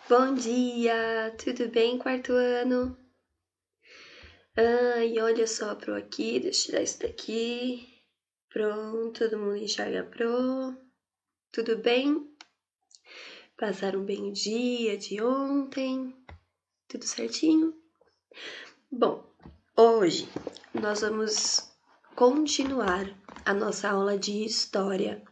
Bom dia, tudo bem, quarto ano? E olha só pro aqui, deixa eu tirar isso daqui. Pronto, todo mundo enxerga pro. Tudo bem? Passaram bem o dia de ontem? Tudo certinho? Bom, hoje nós vamos continuar a nossa aula de história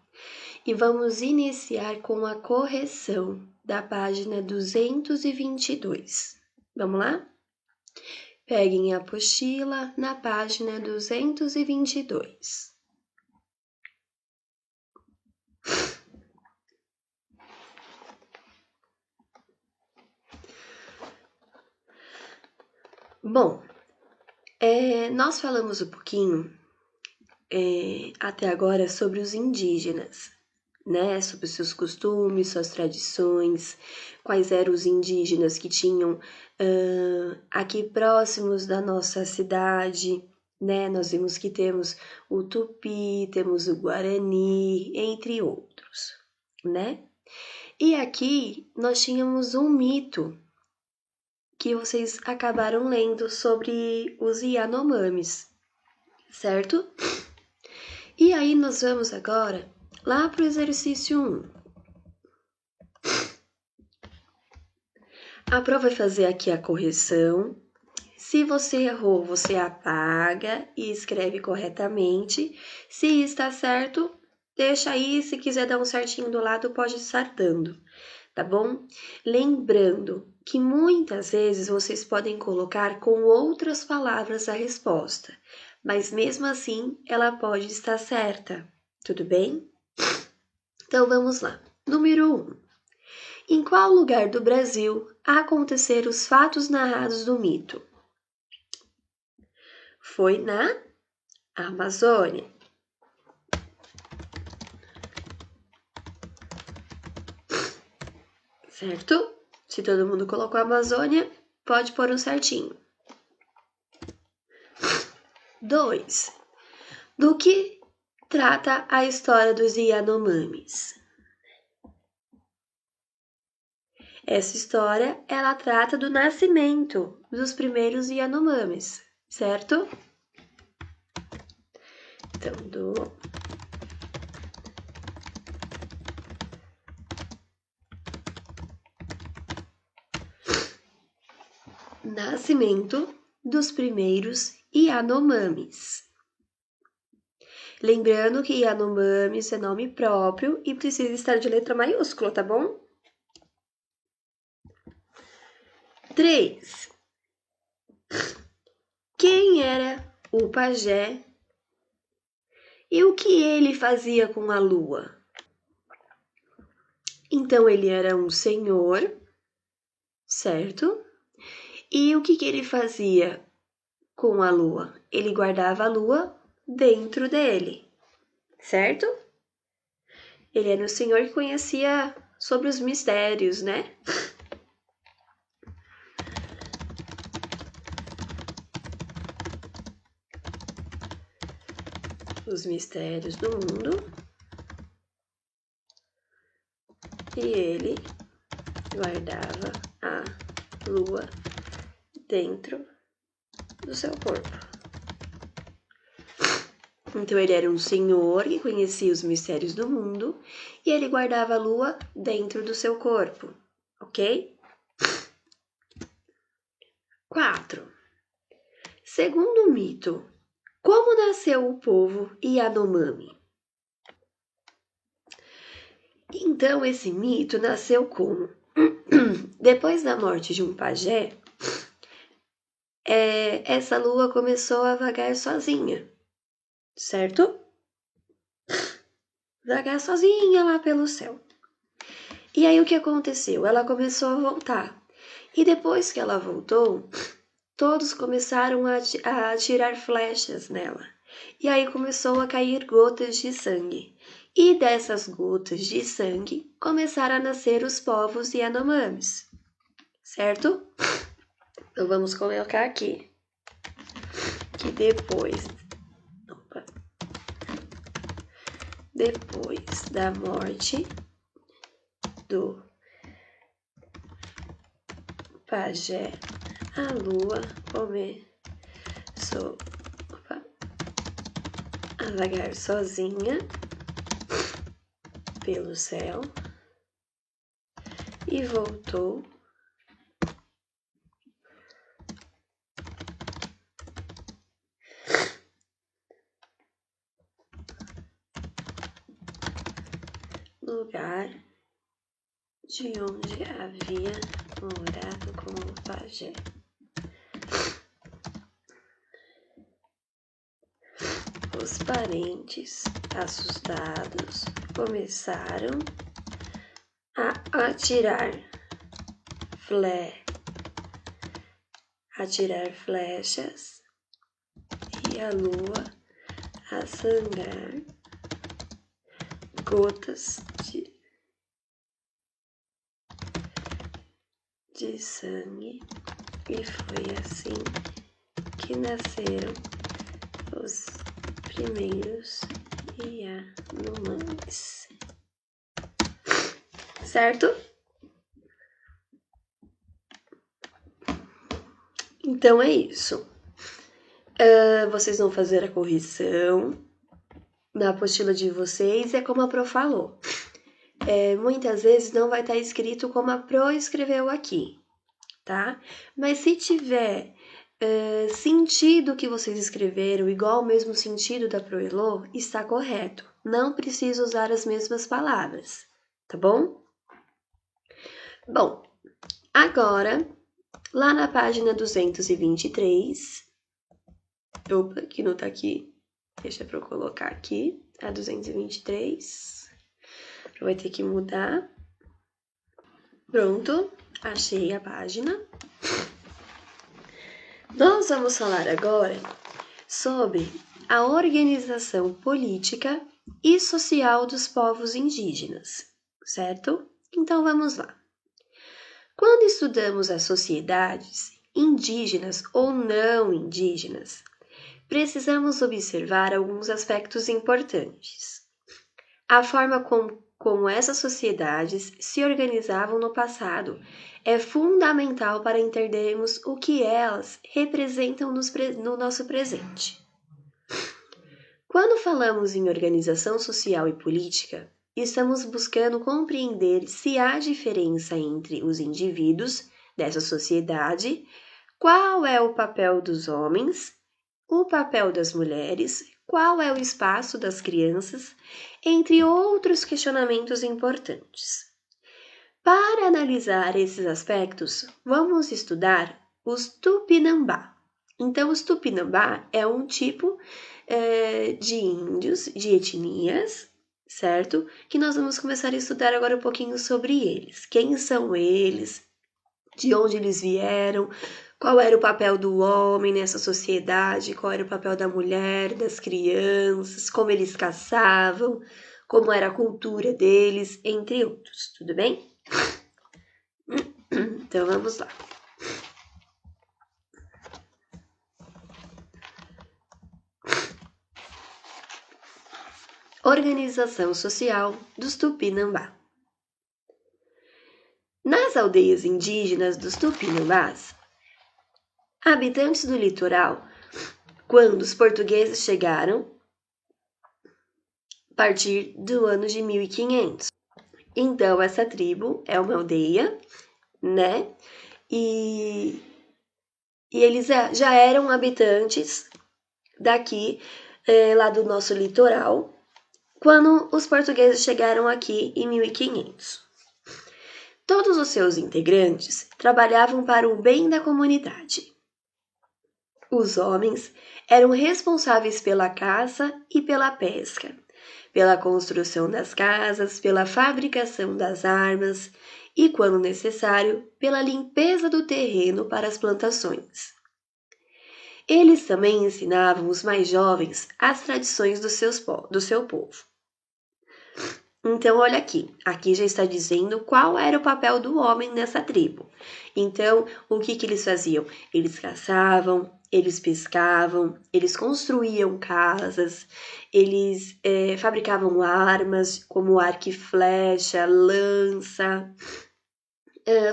e vamos iniciar com a correção da página 222. Vamos lá? Peguem a apostila na página 222. Bom, nós falamos um pouquinho até agora sobre os indígenas, né? Sobre os seus costumes, suas tradições, quais eram os indígenas que tinham aqui próximos da nossa cidade, né? Nós vimos que temos o Tupi, temos o Guarani, entre outros, né? E aqui nós tínhamos um mito que vocês acabaram lendo sobre os Yanomamis, certo? E aí nós vamos agora lá para o exercício 1. A prova vai fazer aqui a correção. Se você errou, você apaga e escreve corretamente. Se está certo, deixa aí. Se quiser dar um certinho do lado, pode estar dando, tá bom? Lembrando que muitas vezes vocês podem colocar com outras palavras a resposta, mas mesmo assim ela pode estar certa, tudo bem? Então vamos lá. Número 1. Em qual lugar do Brasil aconteceram os fatos narrados do mito? Foi na Amazônia. Certo? Se todo mundo colocou Amazônia, pode pôr um certinho. 2. Do que trata a história dos Yanomamis? Essa história, ela trata do nascimento dos primeiros Yanomamis, certo? Então, do nascimento dos primeiros Yanomamis. Lembrando que Yanomamis é nome próprio e precisa estar de letra maiúscula, tá bom? 3. Quem era o pajé e o que ele fazia com a lua? Então, ele era um senhor, certo? E o que ele fazia com a lua? Ele guardava a lua dentro dele, certo? Ele era um senhor que conhecia sobre os mistérios, né? Os mistérios do mundo. E ele guardava a lua dentro do seu corpo. Então ele era um senhor que conhecia os mistérios do mundo e ele guardava a lua dentro do seu corpo, ok? 4. Segundo o mito, como nasceu o povo Yanomami? Então esse mito nasceu como? Depois da morte de um pajé, essa lua começou a vagar sozinha, certo? Vagar sozinha lá pelo céu. E aí o que aconteceu? Ela começou a voltar. E depois que ela voltou, todos começaram a atirar flechas nela. E aí começou a cair gotas de sangue. E dessas gotas de sangue começaram a nascer os povos Yanomamis. Certo? Então vamos colocar aqui que depois da morte do pajé, a lua começou a vagar sozinha pelo céu e voltou lugar de onde havia morado com o pajé. Os parentes, assustados, começaram a atirar flechas e a lua a sangrar gotas de sangue, e foi assim que nasceram os primeiros Yanomamis. Certo? Então é isso. Vocês vão fazer a correção na apostila de vocês, é como a Pro falou. Muitas vezes não vai estar escrito como a Pro escreveu aqui, tá? Mas se tiver sentido que vocês escreveram igual ao mesmo sentido da Pro Elô, está correto. Não precisa usar as mesmas palavras, tá bom? Bom, agora, lá na página 223, opa, que não tá aqui, deixa eu colocar aqui, a 223, vai ter que mudar. Pronto, achei a página. Nós vamos falar agora sobre a organização política e social dos povos indígenas, certo? Então vamos lá. Quando estudamos as sociedades, indígenas ou não indígenas, precisamos observar alguns aspectos importantes. A forma como essas sociedades se organizavam no passado é fundamental para entendermos o que elas representam no nosso presente. Quando falamos em organização social e política, estamos buscando compreender se há diferença entre os indivíduos dessa sociedade, qual é o papel dos homens, o papel das mulheres, qual é o espaço das crianças, entre outros questionamentos importantes. Para analisar esses aspectos, vamos estudar os Tupinambá. Então, os Tupinambá é um tipo de índios, de etnias, certo? Que nós vamos começar a estudar agora um pouquinho sobre eles. Quem são eles? De onde eles vieram? Qual era o papel do homem nessa sociedade? Qual era o papel da mulher, das crianças? Como eles caçavam? Como era a cultura deles? Entre outros, tudo bem? Então, vamos lá. Organização social dos Tupinambá. Nas aldeias indígenas dos Tupinambás, habitantes do litoral, quando os portugueses chegaram, a partir do ano de 1500. Então, essa tribo é uma aldeia, né? E eles já eram habitantes daqui, lá do nosso litoral, quando os portugueses chegaram aqui em 1500. Todos os seus integrantes trabalhavam para o bem da comunidade. Os homens eram responsáveis pela caça e pela pesca, pela construção das casas, pela fabricação das armas e, quando necessário, pela limpeza do terreno para as plantações. Eles também ensinavam os mais jovens as tradições do seu povo. Então, olha aqui já está dizendo qual era o papel do homem nessa tribo. Então, o que eles faziam? Eles caçavam, eles pescavam, eles construíam casas, eles fabricavam armas como arco e flecha, lança,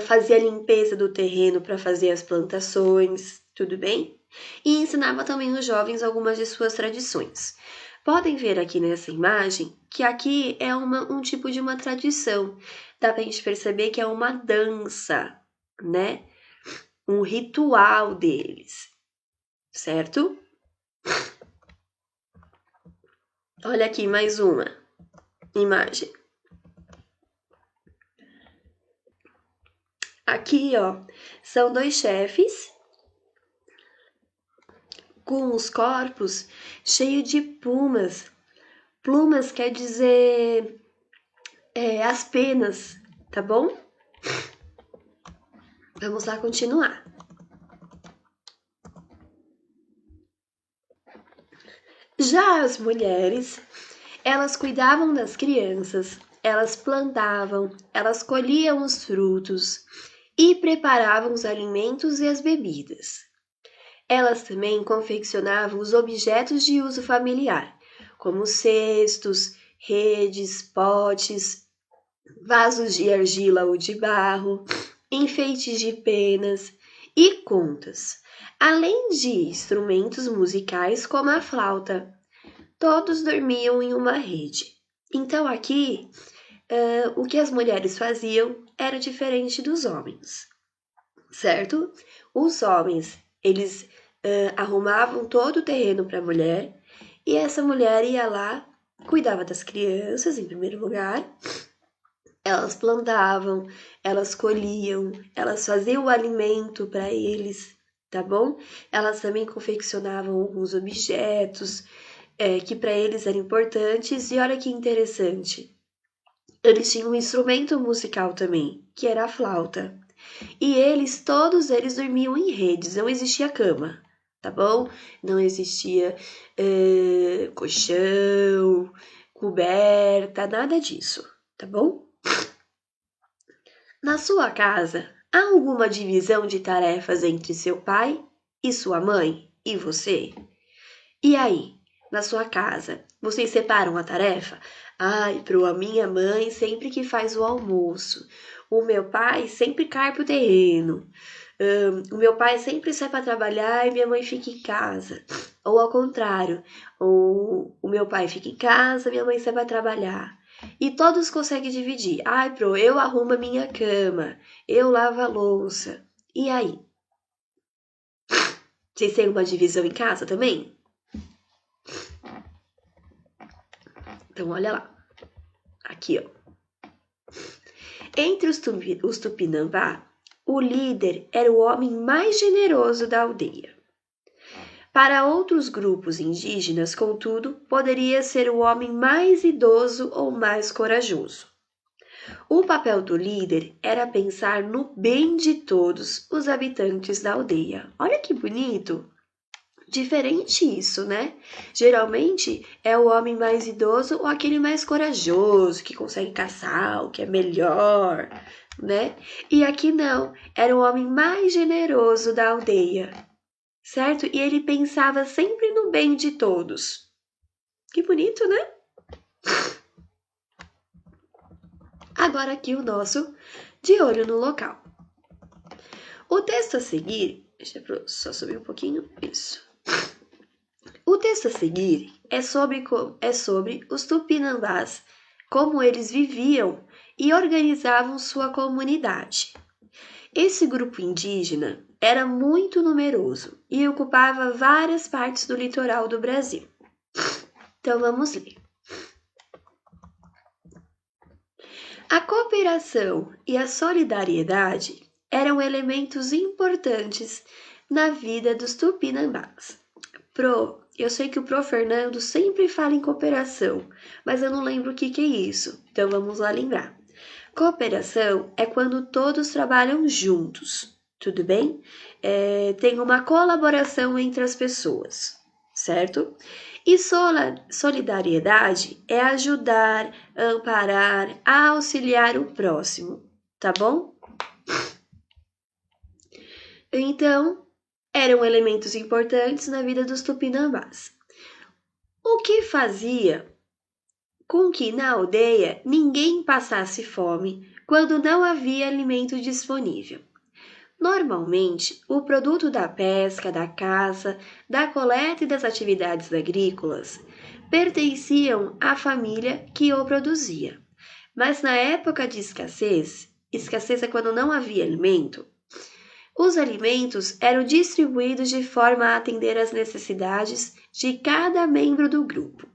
fazia a limpeza do terreno para fazer as plantações, tudo bem? E ensinava também os jovens algumas de suas tradições. Podem ver aqui nessa imagem que aqui é um tipo de uma tradição. Dá pra gente perceber que é uma dança, né? Um ritual deles, certo? Olha aqui mais uma imagem. Aqui, ó, são dois chefes com os corpos cheios de plumas. Plumas quer dizer as penas, tá bom? Vamos lá continuar. Já as mulheres, elas cuidavam das crianças, elas plantavam, elas colhiam os frutos e preparavam os alimentos e as bebidas. Elas também confeccionavam os objetos de uso familiar, como cestos, redes, potes, vasos de argila ou de barro, enfeites de penas e contas, além de instrumentos musicais como a flauta. Todos dormiam em uma rede. Então aqui, o que as mulheres faziam era diferente dos homens, certo? Os homens, eles arrumavam todo o terreno para a mulher e essa mulher ia lá, cuidava das crianças em primeiro lugar, elas plantavam, elas colhiam, elas faziam o alimento para eles, tá bom? Elas também confeccionavam alguns objetos que para eles eram importantes e olha que interessante. Eles tinham um instrumento musical também, que era a flauta. E todos eles dormiam em redes, não existia cama, tá bom? Não existia colchão, coberta, nada disso, tá bom? Na sua casa, há alguma divisão de tarefas entre seu pai e sua mãe e você? E aí, na sua casa, vocês separam a tarefa? Ai, a minha mãe sempre que faz o almoço. O meu pai sempre carpe o terreno. O meu pai sempre sai para trabalhar e minha mãe fica em casa. Ou ao contrário, o meu pai fica em casa, minha mãe sai para trabalhar. E todos conseguem dividir. Ai, eu arrumo a minha cama, eu lavo a louça. E aí? Vocês têm uma divisão em casa também? Então, olha lá. Aqui, ó. Entre os Tupinambá, o líder era o homem mais generoso da aldeia. Para outros grupos indígenas, contudo, poderia ser o homem mais idoso ou mais corajoso. O papel do líder era pensar no bem de todos os habitantes da aldeia. Olha que bonito! Diferente isso, né? Geralmente é o homem mais idoso ou aquele mais corajoso, que consegue caçar, o que é melhor, né? E aqui não, era o homem mais generoso da aldeia, certo? E ele pensava sempre no bem de todos. Que bonito, né? Agora aqui o nosso de olho no local. O texto a seguir, deixa eu só subir um pouquinho, isso. O texto a seguir é sobre os tupinambás, como eles viviam e organizavam sua comunidade. Esse grupo indígena era muito numeroso e ocupava várias partes do litoral do Brasil. Então vamos ler. A cooperação e a solidariedade eram elementos importantes na vida dos tupinambás. Eu sei que o Pro Fernando sempre fala em cooperação, mas eu não lembro o que é isso, então vamos lá lembrar. Cooperação é quando todos trabalham juntos, tudo bem? Tem uma colaboração entre as pessoas, certo? E solidariedade é ajudar, amparar, auxiliar o próximo, tá bom? Então, eram elementos importantes na vida dos tupinambás. O que fazia com que na aldeia ninguém passasse fome quando não havia alimento disponível. Normalmente, o produto da pesca, da caça, da coleta e das atividades agrícolas pertenciam à família que o produzia. Mas na época de escassez é quando não havia alimento, os alimentos eram distribuídos de forma a atender às necessidades de cada membro do grupo.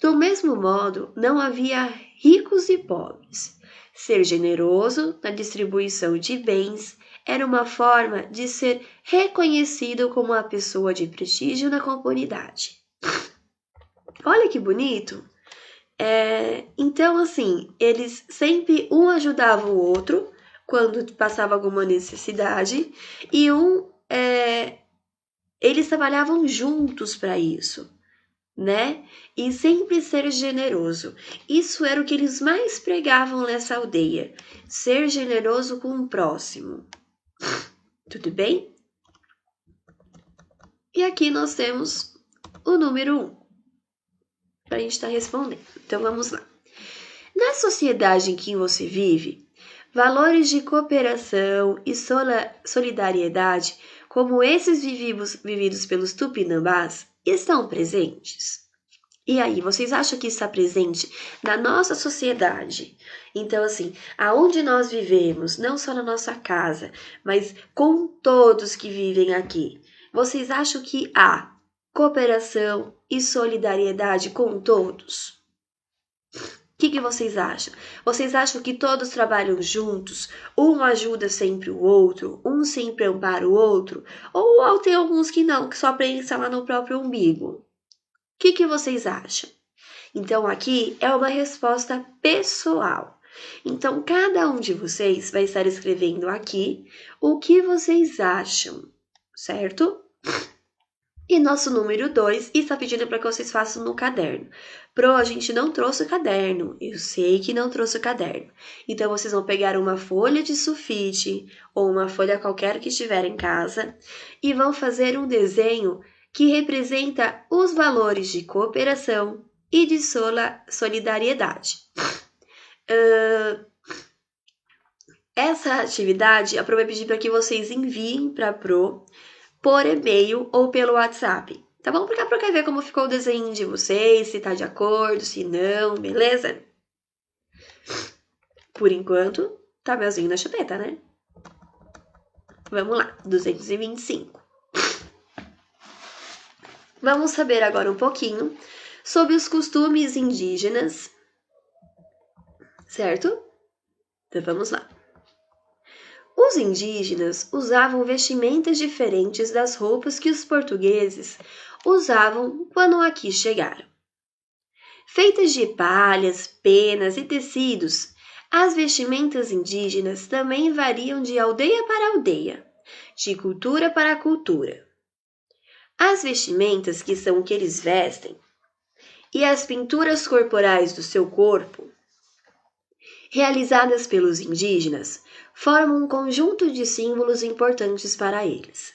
Do mesmo modo, não havia ricos e pobres. Ser generoso na distribuição de bens era uma forma de ser reconhecido como uma pessoa de prestígio na comunidade. Olha que bonito! Então, assim, eles sempre um ajudava o outro quando passava alguma necessidade e eles trabalhavam juntos para isso, né? E sempre ser generoso. Isso era o que eles mais pregavam nessa aldeia, ser generoso com o próximo. Tudo bem? E aqui nós temos o número 1 para a gente estar respondendo. Então vamos lá. Na sociedade em que você vive, valores de cooperação e solidariedade, como esses vividos pelos tupinambás, estão presentes? E aí, vocês acham que está presente na nossa sociedade? Então, assim, aonde nós vivemos, não só na nossa casa, mas com todos que vivem aqui, vocês acham que há cooperação e solidariedade com todos? O que vocês acham? Vocês acham que todos trabalham juntos? Um ajuda sempre o outro? Um sempre ampara o outro? Ou tem alguns que não, que só pensam lá no próprio umbigo? O que vocês acham? Então, aqui é uma resposta pessoal. Então, cada um de vocês vai estar escrevendo aqui o que vocês acham, certo? E nosso número 2 está pedindo para que vocês façam no caderno. A gente não trouxe o caderno. Eu sei que não trouxe o caderno. Então, vocês vão pegar uma folha de sulfite ou uma folha qualquer que estiver em casa e vão fazer um desenho que representa os valores de cooperação e de solidariedade. Essa atividade, a Pro vai pedir para que vocês enviem para a Pro por e-mail ou pelo WhatsApp. Tá bom? Porque a Pro quer ver como ficou o desenho de vocês, se tá de acordo, se não, beleza? Por enquanto, tá melzinho na chupeta, né? Vamos lá, 225. Vamos saber agora um pouquinho sobre os costumes indígenas, certo? Então vamos lá. Os indígenas usavam vestimentas diferentes das roupas que os portugueses usavam quando aqui chegaram. Feitas de palhas, penas e tecidos, as vestimentas indígenas também variam de aldeia para aldeia, de cultura para cultura. As vestimentas, que são o que eles vestem, e as pinturas corporais do seu corpo, realizadas pelos indígenas, formam um conjunto de símbolos importantes para eles,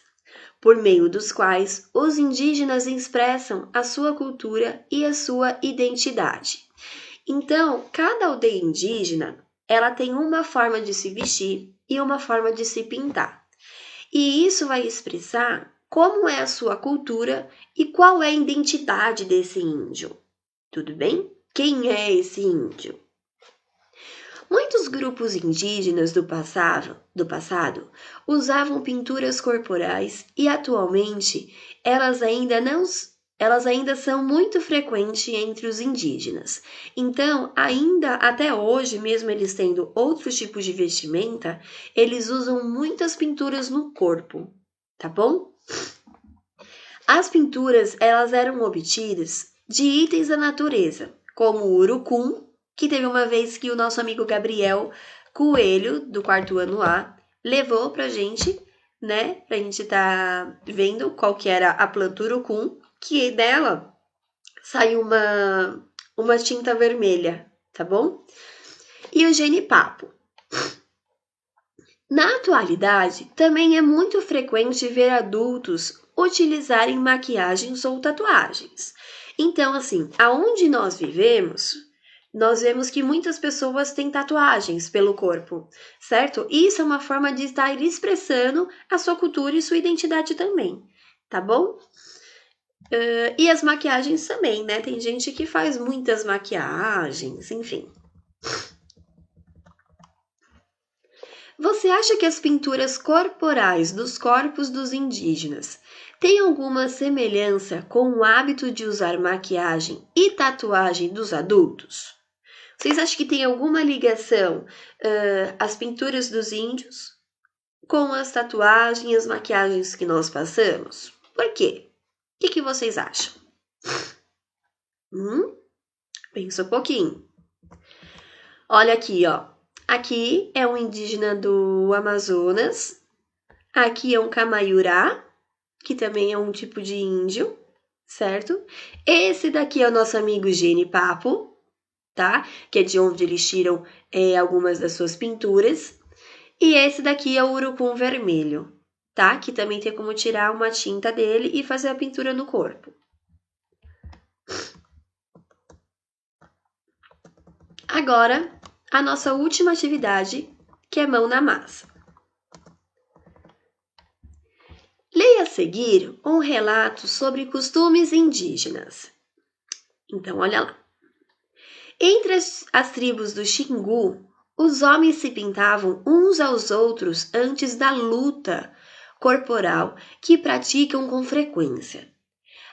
por meio dos quais os indígenas expressam a sua cultura e a sua identidade. Então, cada aldeia indígena, ela tem uma forma de se vestir e uma forma de se pintar. E isso vai expressar como é a sua cultura e qual é a identidade desse índio. Tudo bem? Quem é esse índio? Muitos grupos indígenas do passado usavam pinturas corporais e atualmente elas ainda são muito frequentes entre os indígenas. Então, ainda até hoje, mesmo eles tendo outros tipos de vestimenta, eles usam muitas pinturas no corpo, tá bom? As pinturas, elas eram obtidas de itens da natureza, como o urucum, que teve uma vez que o nosso amigo Gabriel Coelho, do 4º ano A, levou pra gente, né? Pra gente tá vendo qual que era a planta urucum, que dela saiu uma tinta vermelha, tá bom? E o genipapo. Na atualidade, também é muito frequente ver adultos utilizarem maquiagens ou tatuagens. Então, assim, aonde nós vivemos, nós vemos que muitas pessoas têm tatuagens pelo corpo, certo? Isso é uma forma de estar expressando a sua cultura e sua identidade também, tá bom? E as maquiagens também, né? Tem gente que faz muitas maquiagens, enfim. Você acha que as pinturas corporais dos corpos dos indígenas têm alguma semelhança com o hábito de usar maquiagem e tatuagem dos adultos? Vocês acham que tem alguma ligação as pinturas dos índios com as tatuagens e as maquiagens que nós passamos? Por quê? O que vocês acham? Pensa um pouquinho. Olha aqui, ó. Aqui é um indígena do Amazonas. Aqui é um camaiurá, que também é um tipo de índio, certo? Esse daqui é o nosso amigo Genipapo, tá? Que é de onde eles tiram algumas das suas pinturas. E esse daqui é o urucum vermelho, tá? Que também tem como tirar uma tinta dele e fazer a pintura no corpo. Agora, a nossa última atividade, que é mão na massa. Leia a seguir um relato sobre costumes indígenas. Então, olha lá. Entre as tribos do Xingu, os homens se pintavam uns aos outros antes da luta corporal que praticam com frequência.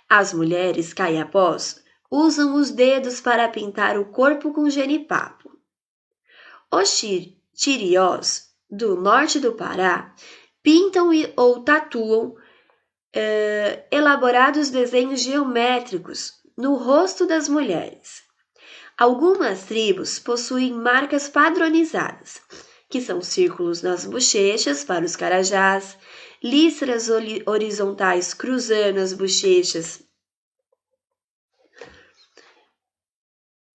As mulheres caiapós usam os dedos para pintar o corpo com genipapo. Os tiriós, do norte do Pará, pintam ou tatuam elaborados desenhos geométricos no rosto das mulheres. Algumas tribos possuem marcas padronizadas, que são círculos nas bochechas para os carajás, listras horizontais cruzando as bochechas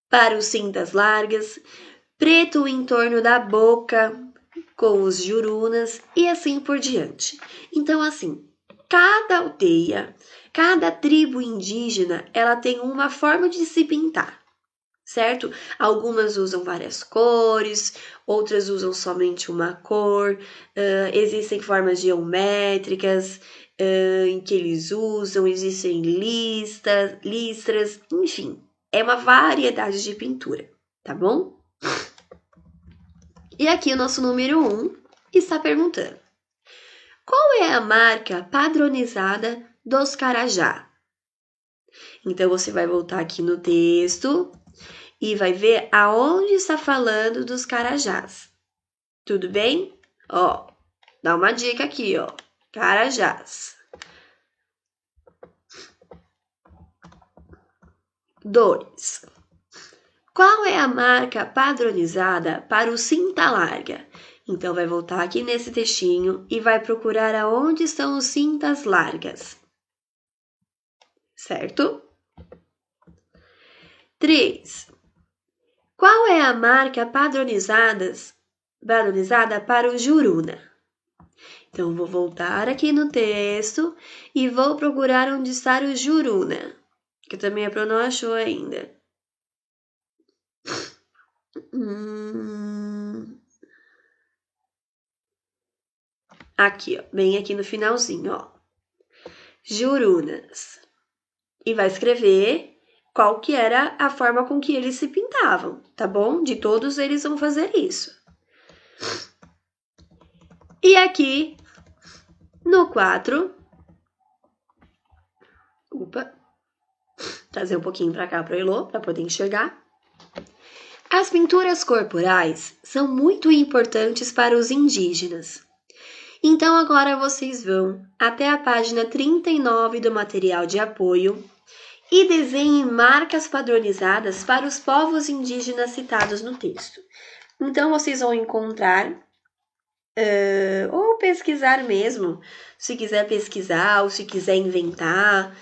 para os cintas largas, preto em torno da boca com os jurunas e assim por diante. Então, assim, cada aldeia, cada tribo indígena, ela tem uma forma de se pintar, certo? Algumas usam várias cores, outras usam somente uma cor, existem formas geométricas em que eles usam, existem listras, enfim, é uma variedade de pintura, tá bom? E aqui o nosso número 1 está perguntando: qual é a marca padronizada dos carajá? Então, você vai voltar aqui no texto e vai ver aonde está falando dos carajás. Tudo bem? Ó, dá uma dica aqui, ó. Carajás. 2. Qual é a marca padronizada para o cinta larga? Então, vai voltar aqui nesse textinho e vai procurar aonde estão os cintas largas. Certo? 3. Qual é a marca padronizada para o juruna? Então, vou voltar aqui no texto e vou procurar onde está o juruna, que também a Pro não achou ainda. Aqui, ó, bem aqui no finalzinho, ó. Jurunas. E vai escrever qual que era a forma com que eles se pintavam, tá bom? De todos eles vão fazer isso. E aqui, no 4... trazer um pouquinho para cá para o Elô, para poder enxergar. As pinturas corporais são muito importantes para os indígenas. Então, agora vocês vão até a página 39 do material de apoio e desenhem marcas padronizadas para os povos indígenas citados no texto. Então, vocês vão encontrar ou pesquisar mesmo, se quiser pesquisar ou se quiser inventar,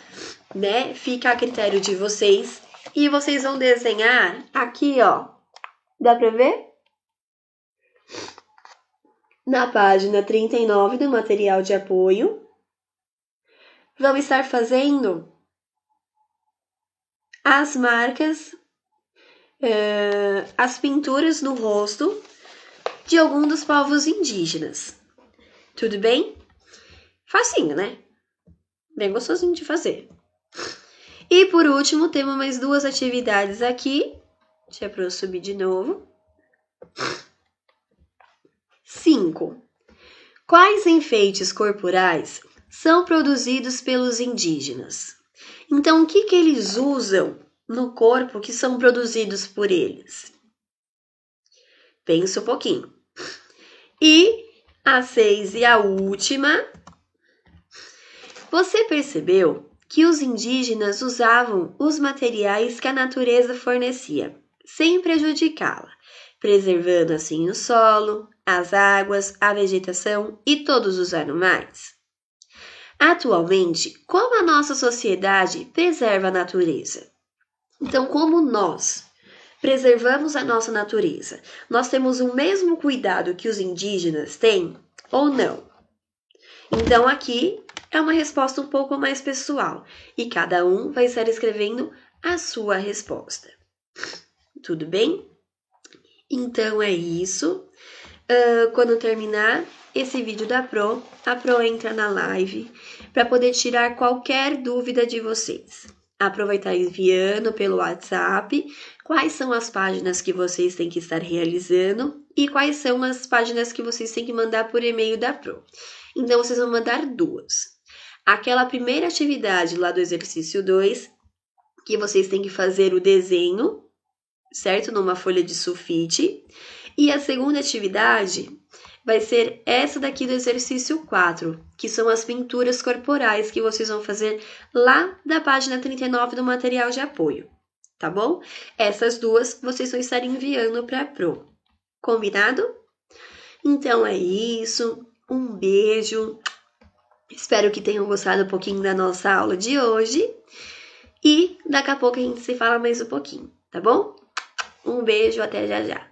né? Fica a critério de vocês. E vocês vão desenhar aqui, ó. Dá pra ver? Na página 39 do material de apoio, vão estar fazendo as marcas as pinturas no rosto de algum dos povos indígenas. Tudo bem? Facinho, né? Bem gostosinho de fazer. E por último, temos mais 2 atividades aqui. Deixa eu subir de novo. 5. Quais enfeites corporais são produzidos pelos indígenas? Então, o que eles usam no corpo que são produzidos por eles? Pensa um pouquinho. E a 6 e a última. Você percebeu que os indígenas usavam os materiais que a natureza fornecia, sem prejudicá-la, preservando assim o solo, as águas, a vegetação e todos os animais? Atualmente, como a nossa sociedade preserva a natureza? Então, como nós preservamos a nossa natureza? Nós temos o mesmo cuidado que os indígenas têm ou não? Então, aqui é uma resposta um pouco mais pessoal e cada um vai estar escrevendo a sua resposta. Tudo bem? Então, é isso. Quando terminar esse vídeo da Pro, a Pro entra na live para poder tirar qualquer dúvida de vocês. A Pro vai estar enviando pelo WhatsApp quais são as páginas que vocês têm que estar realizando e quais são as páginas que vocês têm que mandar por e-mail da Pro. Então, vocês vão mandar 2. Aquela primeira atividade lá do exercício 2, que vocês têm que fazer o desenho, certo? Numa folha de sulfite. E a segunda atividade vai ser essa daqui do exercício 4, que são as pinturas corporais que vocês vão fazer lá da página 39 do material de apoio, tá bom? Essas 2 vocês vão estar enviando para a Pro. Combinado? Então é isso. Um beijo. Espero que tenham gostado um pouquinho da nossa aula de hoje. E daqui a pouco a gente se fala mais um pouquinho, tá bom? Um beijo, até já já.